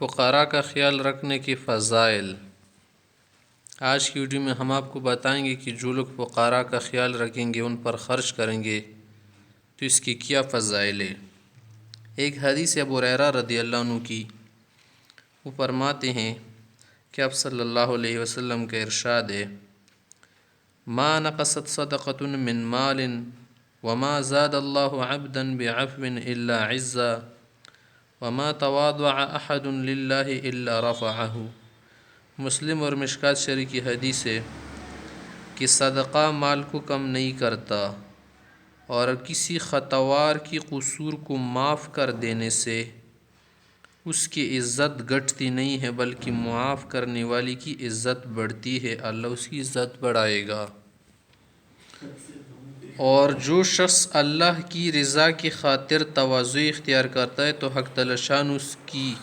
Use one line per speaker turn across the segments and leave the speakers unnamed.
فقراء کا خیال رکھنے کے فضائل۔ آج کی ویڈیو میں ہم آپ کو بتائیں گے کہ جو لوگ فقراء کا خیال رکھیں گے، ان پر خرچ کریں گے تو اس کی کیا فضائل ہے۔ ایک حدیث ابو ہریرہ رضی اللہ عنہ کی، وہ فرماتے ہیں کہ آپ صلی اللہ علیہ وسلم کا ارشاد ہے: ما نقصت صدقۃ من مال وما زاد اللہ عبدا بعفو الا عزا وما تواضع احد للہ الا رفعہ۔ مسلم اور مشکات شریف کی حدیث ہے کہ صدقہ مال کو کم نہیں کرتا، اور کسی خطاوار کی قصور کو معاف کر دینے سے اس کی عزت گھٹتی نہیں ہے، بلکہ معاف کرنے والی کی عزت بڑھتی ہے، اللہ اس کی عزت بڑھائے گا۔ اور جو شخص اللہ کی رضا کی خاطر تواضع اختیار کرتا ہے تو حق تعالی شان اس کی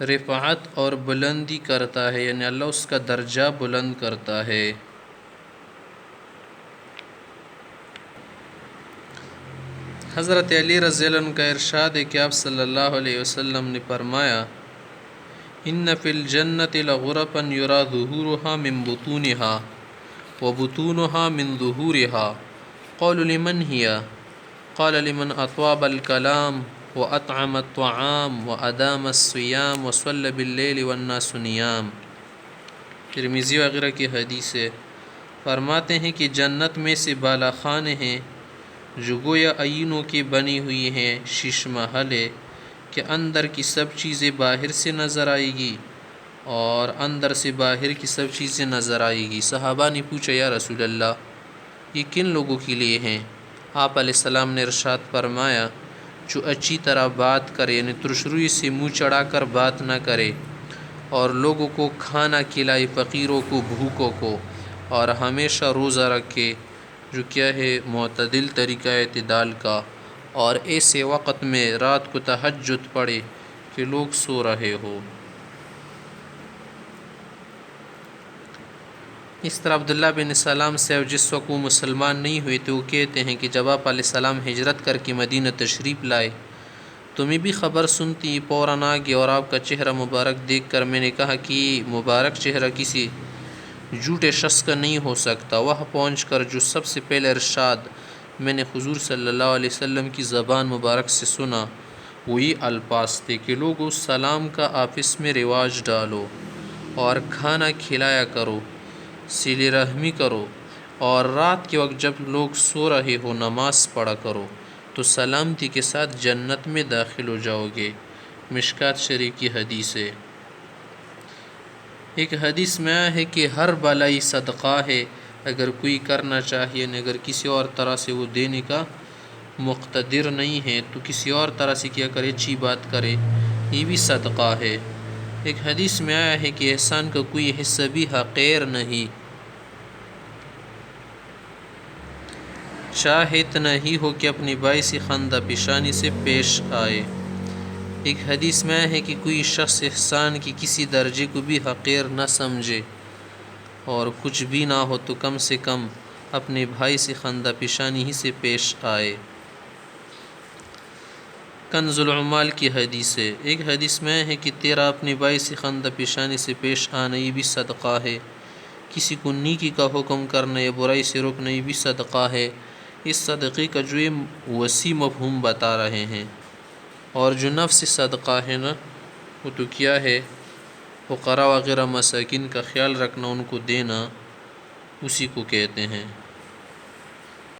رفعت اور بلندی کرتا ہے، یعنی اللہ اس کا درجہ بلند کرتا ہے۔ حضرت علی رضی اللہ عنہ کا ارشاد ہے کہ آپ صلی اللہ علیہ وسلم نے فرمایا: ان فی الجنۃ لغرفا یری ظہورها من بطونها وبطونها من ظہورها قالوا لمن هي؟ قال لمن اطاب الکلام واطعم الطعام وادام الصیام وصلی باللیل والناس نیام۔ ترمذی وغیرہ کی حدیث ہے۔ فرماتے ہیں کہ جنت میں سے بالا خانے ہیں جو گویا آئینوں کی بنی ہوئی ہیں، شش محل ہے کہ اندر کی سب چیزیں باہر سے نظر آئے گی اور اندر سے باہر کی سب چیزیں نظر آئے گی۔ صحابہ نے پوچھا: یا رسول اللہ، یہ کن لوگوں کے لیے ہیں؟ آپ علیہ السلام نے ارشاد فرمایا: جو اچھی طرح بات کرے، یعنی ترش روئی سے منہ چڑھا کر بات نہ کرے، اور لوگوں کو کھانا کھلائے، فقیروں کو، بھوکوں کو، اور ہمیشہ روزہ رکھے، جو کیا ہے معتدل طریقہ اعتدال کا، اور ایسے وقت میں رات کو تہجد پڑھے کہ لوگ سو رہے ہو۔ اس طرح عبداللہ بن سلام سے جس وقت وہ مسلمان نہیں ہوئے تو وہ کہتے ہیں کہ جب آپ علیہ السلام ہجرت کر کے مدینہ تشریف لائے تو میں بھی خبر سنتی فوراً آ گئی، اور آپ کا چہرہ مبارک دیکھ کر میں نے کہا کہ یہ مبارک چہرہ کسی جھوٹے شخص کا نہیں ہو سکتا۔ وہاں پہنچ کر جو سب سے پہلے ارشاد میں نے حضور صلی اللہ علیہ وسلم کی زبان مبارک سے سنا وہ یہ الفاظ تھے کہ لوگوں، سلام کا آپس میں رواج ڈالو، اور کھانا کھلایا کرو، صلہ رحمی کرو، اور رات کے وقت جب لوگ سو رہے ہو نماز پڑھا کرو، تو سلامتی کے ساتھ جنت میں داخل ہو جاؤ گے۔ مشکات شریف کی حدیث ہے۔ ایک حدیث میں آیا ہے کہ ہر بلائی صدقہ ہے، اگر کوئی کرنا چاہیے، اگر کسی اور طرح سے وہ دینے کا مقتدر نہیں ہے تو کسی اور طرح سے کیا کرے، اچھی بات کرے، یہ بھی صدقہ ہے۔ ایک حدیث میں آیا ہے کہ احسان کا کوئی حصہ بھی حقیر نہیں، چاہے اتنا ہی ہو کہ اپنی باعث خندہ پیشانی سے پیش آئے۔ ایک حدیث میں آیا ہے کہ کوئی شخص احسان کی کسی درجے کو بھی حقیر نہ سمجھے، اور کچھ بھی نہ ہو تو کم سے کم اپنے بھائی سے خندہ پیشانی ہی سے پیش آئے۔ کنز العمال کی حدیث ہے۔ ایک حدیث میں ہے کہ تیرا اپنے بھائی سے خندہ پیشانی سے پیش آنا یہ بھی صدقہ ہے۔ کسی کو نیکی کا حکم کرنا یا برائی سے روکنا یہ بھی صدقہ ہے۔ اس صدقے کا جو یہ وسیع مفہوم بتا رہے ہیں، اور جو نفس صدقہ ہے نا، وہ تو کیا ہے، فقراء وغیرہ مساکین کا خیال رکھنا، ان کو دینا، اسی کو کہتے ہیں۔